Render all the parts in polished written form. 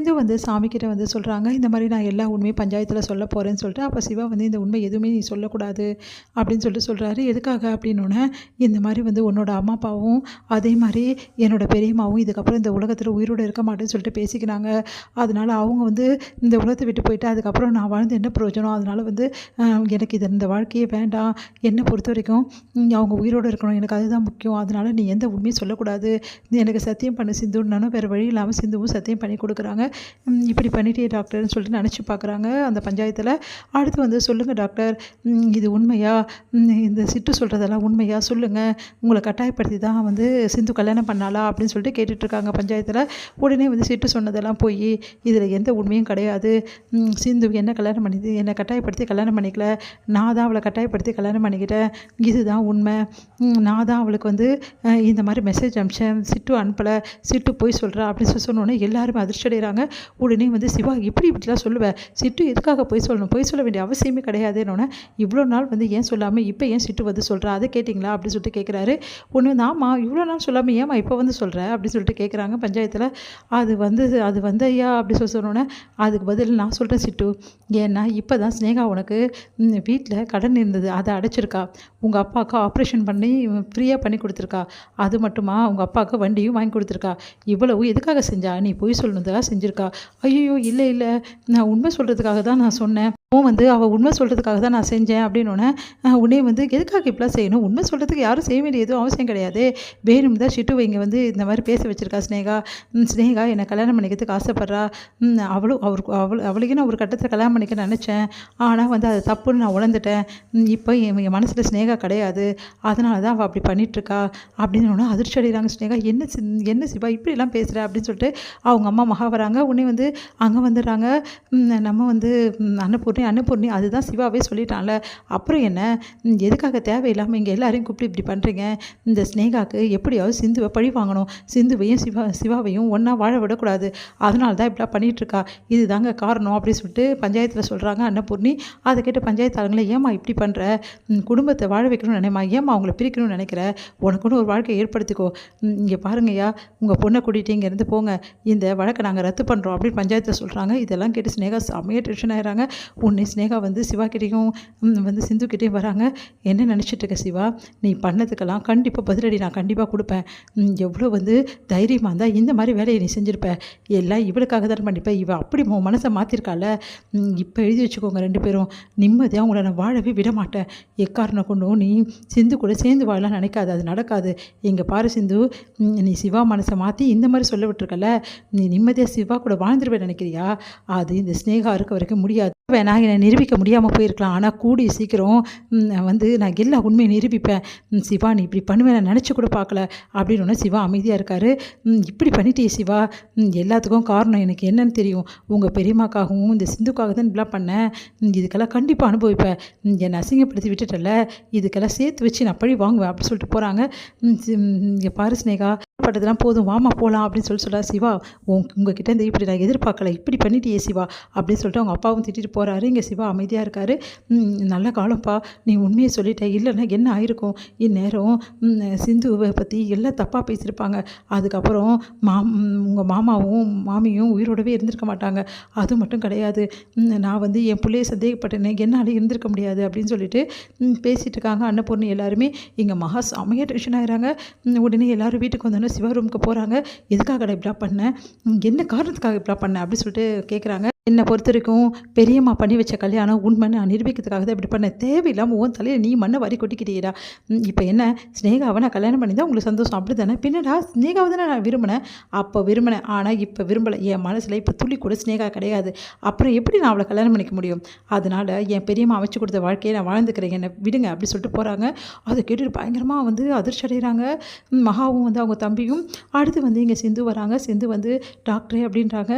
இது வந்து சாமிக்கிட்ட வந்து சொல்கிறாங்க, இந்த மாதிரி நான் எல்லா உண்மையும் பஞ்சாயத்தில் சொல்ல போகிறேன்னு சொல்லிட்டு. அப்போ சிவா வந்து இந்த உண்மை எதுவுமே நீ சொல்லக்கூடாது அப்படின்னு சொல்லிட்டு சொல்கிறாரு. எதுக்காக அப்படின்னோடனே, இந்த மாதிரி வந்து உன்னோட அம்மா அப்பாவும் அதே மாதிரி என்னோட பெரியம்மாவும் இதுக்கப்புறம் இந்த உலகத்தில் உயிரோடு இருக்க மாட்டேன்னு சொல்லிட்டு பேசிக்கினாங்க. அதனால் அவங்க வந்து இந்த உலகத்தை விட்டு போயிட்டு அதுக்கப்புறம் நான் வாழ்ந்து என்ன பிரயோஜனம், அதனால் வந்து எனக்கு இந்த வாழ்க்கையே வேண்டாம், என்னை பொறுத்த வரைக்கும் அவங்க உயிரோடு இருக்கணும், எனக்கு அதுதான் முக்கியம், அதனால் நீ எந்த உண்மையும் சொல்லக்கூடாது, நீ எனக்கு சத்தியம் பண்ணு சிந்துன்னாலும் வேறு வழி இல்லாமல் சிந்துவும் சத்தியம் பண்ணி கொடுக்குறாங்க. இப்படி பண்ணிட்டே டாக்டர்னு சொல்லிட்டு நினச்சி பார்க்குறாங்க அந்த பஞ்சாயத்தில். அடுத்து வந்து சொல்லுங்கள் டாக்டர், இது உண்மையா, இந்த சிட்டு சொல்கிறதெல்லாம் உண்மையா சொல்லுங்கள், உங்களை கட்டாயப்படுத்தி தான் வந்து சிந்து கல்யாணம் பண்ணாலா அப்படின்னு சொல்லிட்டு கேட்டுட்ருக்காங்க பஞ்சாயத்தில். உடனே வந்து சிட்டு சொன்னதெல்லாம் போய் இதில் எந்த உண்மையும் கிடையாது, சிந்து என்ன கல்யாணம் பண்ணிது, என்னை கட்டாயப்படுத்தி கல்யாணம் பண்ணிக்கல, நான் தான் அவளை கட்டாயப்படுத்தி கல்யாணம் பண்ணிக்கிட்டேன், இதுதான் உண்மை, நான் தான் அவளுக்கு வந்து இந்த மாதிரி மெசேஜ் அனுப்பிச்சேன், சிட்டு அனுப்பலை, சிட்டு போய் சொல்கிறா அப்படின்னு சொல்லி சொன்னோன்னே எல்லாருமே அதிர்ச்சி அடைகிறாங்க. உடனே வந்து சிவா இப்படிலாம் சொல்லுவேன், சிட்டு எதுக்காக போய் சொல்லணும், போய் சொல்ல வேண்டிய அவசியமே கிடையாதுன்னொன்னே, இவ்வளோ நாள் வந்து ஏன் சொல்லாமல் இப்போ ஏன் சிட்டு வந்து சொல்கிறா, அதை கேட்டிங்களா அப்படின்னு சொல்லிட்டு கேட்குறாரு. ஒன்று வந்து ஆமாம், இவ்வளோ நாள் சொல்லாமல் ஏமா இப்போ வந்து சொல்கிற அப்படின்னு சொல்லிட்டு கேட்குறாங்க பஞ்சாயத்தில். அது வந்து ஐயா அப்படி சொன்னோன்னே, அதுக்கு பதில் நான் சொல்கிறேன் சிட்டு, ஏன்னா இப்போ தான் ஸ்னேகா உனக்கு வீட்டில் கடன் இருந்தது அதை அடைச்சிருக்கா, உங்கள் அப்பாவுக்கு ஆப்ரேஷன் பண்ணி ஃப்ரீயாக பண்ணி கொடுத்துருக்கா, அது மட்டுமா உங்கள் அப்பாவுக்கு வண்டியும் வாங்கி கொடுத்துருக்கா, இவ்வளவு எதுக்காக செஞ்சா, நீ பொய் சொல்லணுன்றதுக்காக செஞ்சுருக்கா. ஐயோ இல்லை நான் உண்மை சொல்கிறதுக்காக தான் நான் சொன்னேன், வந்து அவள் உண்மை சொல்கிறதுக்காக தான் நான் செஞ்சேன் அப்படின்னோடனே, உடனே வந்து எதுக்காக இப்படிலாம் செய்யணும், உண்மை சொல்கிறதுக்கு யாரும் செய்ய வேண்டிய எதுவும் அவசியம் கிடையாது, வேணும் தான் சிட்டுவை இங்கே வந்து இந்த மாதிரி பேச வச்சுருக்கா ஸ்னேகா என்னை கல்யாணம் பண்ணிக்கிறதுக்கு ஆசைப்பட்றா, அவளுக்கு நான் ஒரு கட்டத்தில் கல்யாணம் பண்ணிக்க நினச்சேன், ஆனால் வந்து அது தப்புன்னு நான் உணர்ந்துட்டேன், இப்போ என் மனசில் ஸ்னேகா கிடையாது, அதனால தான் அவள் அப்படி பண்ணிகிட்ருக்கா அப்படின்னு அதிர்ச்சி அடைகிறாங்க ஸ்னேகா. என்ன சிவா இப்படிலாம் பேசுகிற அப்படின்னு சொல்லிட்டு அவங்க அம்மா மகா வராங்க. உடனே வந்து அங்கே வந்துடுறாங்க. நம்ம வந்து அன்னபூர்ணி அதுதான் சிவாவே சொல்லிட்டான்ல, அப்புறம் என்ன, எதுக்காக தேவையில்லாமல் இங்கே எல்லாரையும் கூப்பிட்டு இப்படி பண்ணுறீங்க, இந்த ஸ்னேகாவுக்கு எப்படியாவது சிந்துவை பழி வாங்கணும், சிந்துவையும் சிவாவையும் ஒன்றா வாழ விடக்கூடாது, அதனால தான் இப்படிலாம் பண்ணிகிட்ருக்கா, இது தாங்க காரணம் அப்படின்னு சொல்லிட்டு பஞ்சாயத்தில் சொல்கிறாங்க அன்னபூர்ணி. அதை கேட்டு பஞ்சாயத்து ஆளுங்களே, ஏமா இப்படி பண்ணுற, குடும்பத்தை வாழ வைக்கணும்னு நினைமா, ஏமா அவங்கள பிரிக்கணும்னு நினைக்கிற, உனக்குன்னு ஒரு வாழ்க்கையை ஏற்படுத்திக்கோ, இங்கே பாருங்கய்யா உங்கள் பொண்ணை கூட்டிகிட்டு இங்கேருந்து போங்க, இந்த வழக்கை நாங்கள் ரத்து பண்ணுறோம் அப்படின்னு பஞ்சாயத்தில் சொல்கிறாங்க. இதெல்லாம் கேட்டு ஸ்னேகா செம்மையாக டென்ஷன் ஆகிறாங்க. உன்னை ஸ்னேகா வந்து சிவாக்கிட்டையும் வந்து சிந்துக்கிட்டேயும் வராங்க. என்ன நினச்சிட்டு இருக்க சிவா, நீ பண்ணதுக்கெல்லாம் கண்டிப்பாக பதிலடி நான் கண்டிப்பாக கொடுப்பேன், எவ்வளோ வந்து தைரியமாக இருந்தால் இந்த மாதிரி வேலையை நீ செஞ்சுருப்ப, எல்லாம் இவளுக்காக தான் பண்ணிப்பேன், இவள் அப்படி உன் மனசை மாற்றிருக்கால, இப்போ எழுதி வச்சுக்கோங்க, 2 பேரும் நிம்மதியாக உங்களை நான் வாழவே விட மாட்டேன், எக்காரணம் கொண்டும் நீ சிந்து கூட சேர்ந்து வாழலாம் நினைக்காது, அது நடக்காது, இங்கே பாரு சிந்து, நீ சிவா மனசை மாற்றி இந்த மாதிரி சொல்ல விட்டுருக்கல, நீ நிம்மதியாக சிவா கூட வாழ்ந்துருவேன் நினைக்கிறியா, அது இந்த ஸ்னேகா இருக்க வரைக்கும் முடியாது, நான் என்னை நிரூபிக்க முடியாமல் போயிருக்கலாம், ஆனால் கூடிய சீக்கிரம் வந்து நான் எல்லா உண்மையை நிரூபிப்பேன், சிவா நீ இப்படி பண்ணுவேன் நான் நினச்சி கூட பார்க்கல அப்படின்னு சிவா அமைதியாக இருக்கார். இப்படி பண்ணிட்டே சிவா, எல்லாத்துக்கும் காரணம் எனக்கு என்னன்னு தெரியும், உங்கள் பெரியம்மாக்காகவும் இந்த சிந்துக்காக தான் இப்படிலாம் பண்ணேன், இதுக்கெல்லாம் கண்டிப்பாக அனுபவிப்பேன், என்னை அசிங்கப்படுத்தி விட்டுட்டல, இதுக்கெல்லாம் சேர்த்து வச்சு நான் பழி வாங்குவேன் அப்படி சொல்லிட்டு போகிறாங்க. இங்கே பாரு ஸ்னேகா, பட்டதெல்லாம் போதும், வாமா போகலாம் அப்படின்னு சொல்கிறார் சிவா. உங்ககிட்ட இந்த இப்படி நான் எதிர்பார்க்கல, இப்படி பண்ணிட்டியே சிவா அப்படின்னு சொல்லிட்டு அவங்க அப்பாவும் திட்டிட்டு போகிறாரு. இங்கே சிவா அமைதியாக இருக்கார். நல்ல காலம்ப்பா, நீ உண்மையை சொல்லிட்ட, இல்லைன்னா என்ன ஆயிருக்கும், இந்நேரம் சிந்துவை பற்றி எல்லாம் தப்பாக பேசியிருப்பாங்க, அதுக்கப்புறம் உங்கள் மாமாவும் மாமியும் உயிரோடவே இருந்திருக்க மாட்டாங்க, அது மட்டும் கிடையாது, நான் வந்து என் பிள்ளையை சந்தேகப்பட்டேனே, என்னால் இருந்திருக்க முடியாது அப்படின்னு சொல்லிட்டு பேசிகிட்டு இருக்காங்க அன்னபூர்ணி. எல்லாருமே இங்கே மகா செமையாக டென்ஷன் ஆகிறாங்க. உடனே எல்லோரும் வீட்டுக்கு வந்தோன்னே சிவா ரூமுக்கு போகிறாங்க. எதுக்காக இப்படிலாம் பண்ணேன், என்ன காரணத்துக்காக இப்படிலாம் பண்ணேன் அப்படின்னு சொல்லிட்டு கேட்குறாங்க. என்னை பொறுத்த வரைக்கும் பெரியம்மா பண்ணி வச்ச கல்யாணம் உண்மைன்னு நான் நிரூபிக்கிறதுக்காக தான் இப்படி பண்ணேன், தேவையில்லாமல் உன் தலையில் நீ மண்ணை வாரி கொட்டிக்கிட்டேடா, இப்போ என்ன ஸ்னேகாவை நான் கல்யாணம் பண்ணி தான் உங்களுக்கு சந்தோஷம் அப்படி தானே, பின்னடா ஸ்னேகாவை தானே நான் விரும்பினேன், அப்போ விரும்பினேன், ஆனால் இப்போ விரும்பலை, என் மனசில் இப்போ துளி கூட ஸ்னேகா கிடையாது, அப்புறம் எப்படி நான் அவளை கல்யாணம் பண்ணிக்க முடியும், அதனால் என் பெரியம்மா அமைச்சு கொடுத்த வாழ்க்கையை நான் வாழ்ந்துக்கிறேன், என்னை விடுங்க அப்படி சொல்லிட்டு போகிறாங்க. அதை கேட்டுட்டு பயங்கரமாக வந்து அதிர்ச்சி அடைகிறாங்க மகாவும் வந்து அவங்க தம்பியும். அடுத்து வந்து இங்கே சிந்து வராங்க. சிந்து வந்து டாக்டரே அப்படின்றாங்க.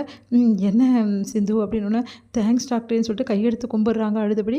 என்ன சிந்து அப்படின்னு, தேங்க்ஸ் டாக்டர்னு சொல்லிட்டு கையெடுத்து கும்பிட்றாங்க அழுதபடி.